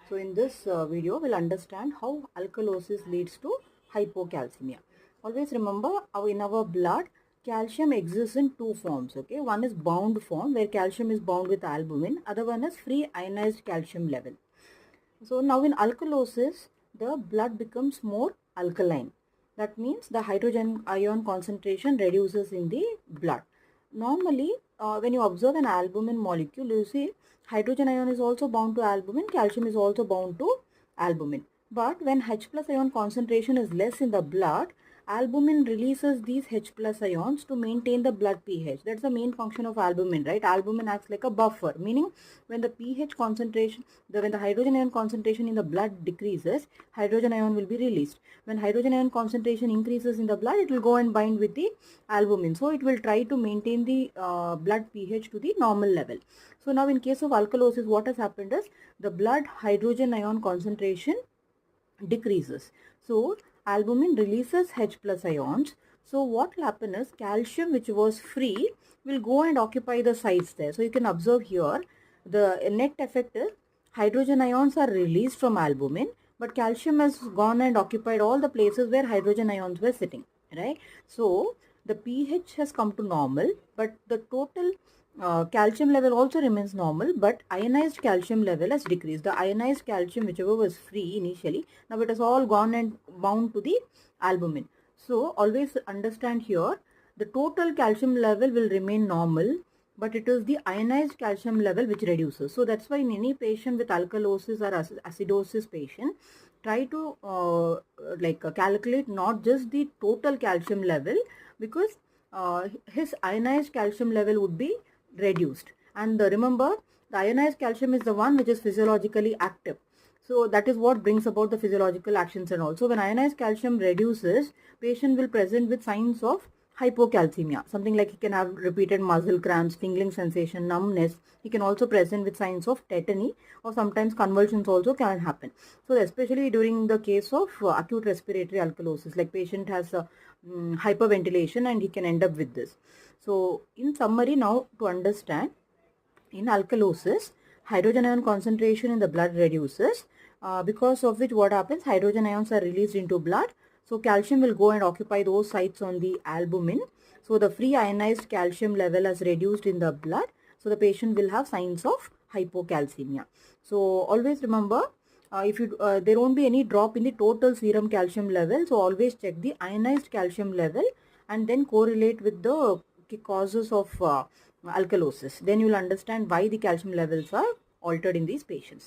So in this video, we'll understand how alkalosis leads to hypocalcemia. Always remember, in our blood, calcium exists in two forms. Okay, one is bound form where calcium is bound with albumin. Other one is free ionized calcium level. So now in alkalosis, the blood becomes more alkaline. That means the hydrogen ion concentration reduces in the blood. Normally, when you observe an albumin molecule, you see hydrogen ion is also bound to albumin, calcium is also bound to albumin. But when H plus ion concentration is less in the blood, albumin releases these H plus ions to maintain the blood pH. That's the main function of albumin, right? Albumin acts like a buffer, meaning when the pH concentration, when the hydrogen ion concentration in the blood decreases, hydrogen ion will be released. When hydrogen ion concentration increases in the blood, it will go and bind with the albumin. So it will try to maintain the blood pH to the normal level. So now in case of alkalosis, what has happened is the blood hydrogen ion concentration decreases. So albumin releases H plus ions. So what will happen is calcium, which was free, will go and occupy the sites there. So you can observe here the net effect is hydrogen ions are released from albumin, but calcium has gone and occupied all the places where hydrogen ions were sitting, right? So the pH has come to normal, but the total calcium level also remains normal, but ionized calcium level has decreased. The ionized calcium, whichever was free initially, now it has all gone and bound to the albumin. So always understand here, the total calcium level will remain normal, but it is the ionized calcium level which reduces. So that's why in any patient with alkalosis or acidosis patient, try to calculate not just the total calcium level, because his ionized calcium level would be reduced. And remember, the ionized calcium is the one which is physiologically active. So that is what brings about the physiological actions. And also when ionized calcium reduces, patient will present with signs of hypocalcemia. Something like he can have repeated muscle cramps, tingling sensation, numbness. He can also present with signs of tetany, or sometimes convulsions also can happen. So especially during the case of acute respiratory alkalosis, like patient has hyperventilation and he can end up with this. So in summary, now to understand, in alkalosis, hydrogen ion concentration in the blood reduces, because of which what happens, hydrogen ions are released into blood. So calcium will go and occupy those sites on the albumin. So the free ionized calcium level has reduced in the blood. So the patient will have signs of hypocalcemia. So always remember, if you there won't be any drop in the total serum calcium level. So always check the ionized calcium level and then correlate with the causes of alkalosis. Then you will understand why the calcium levels are altered in these patients.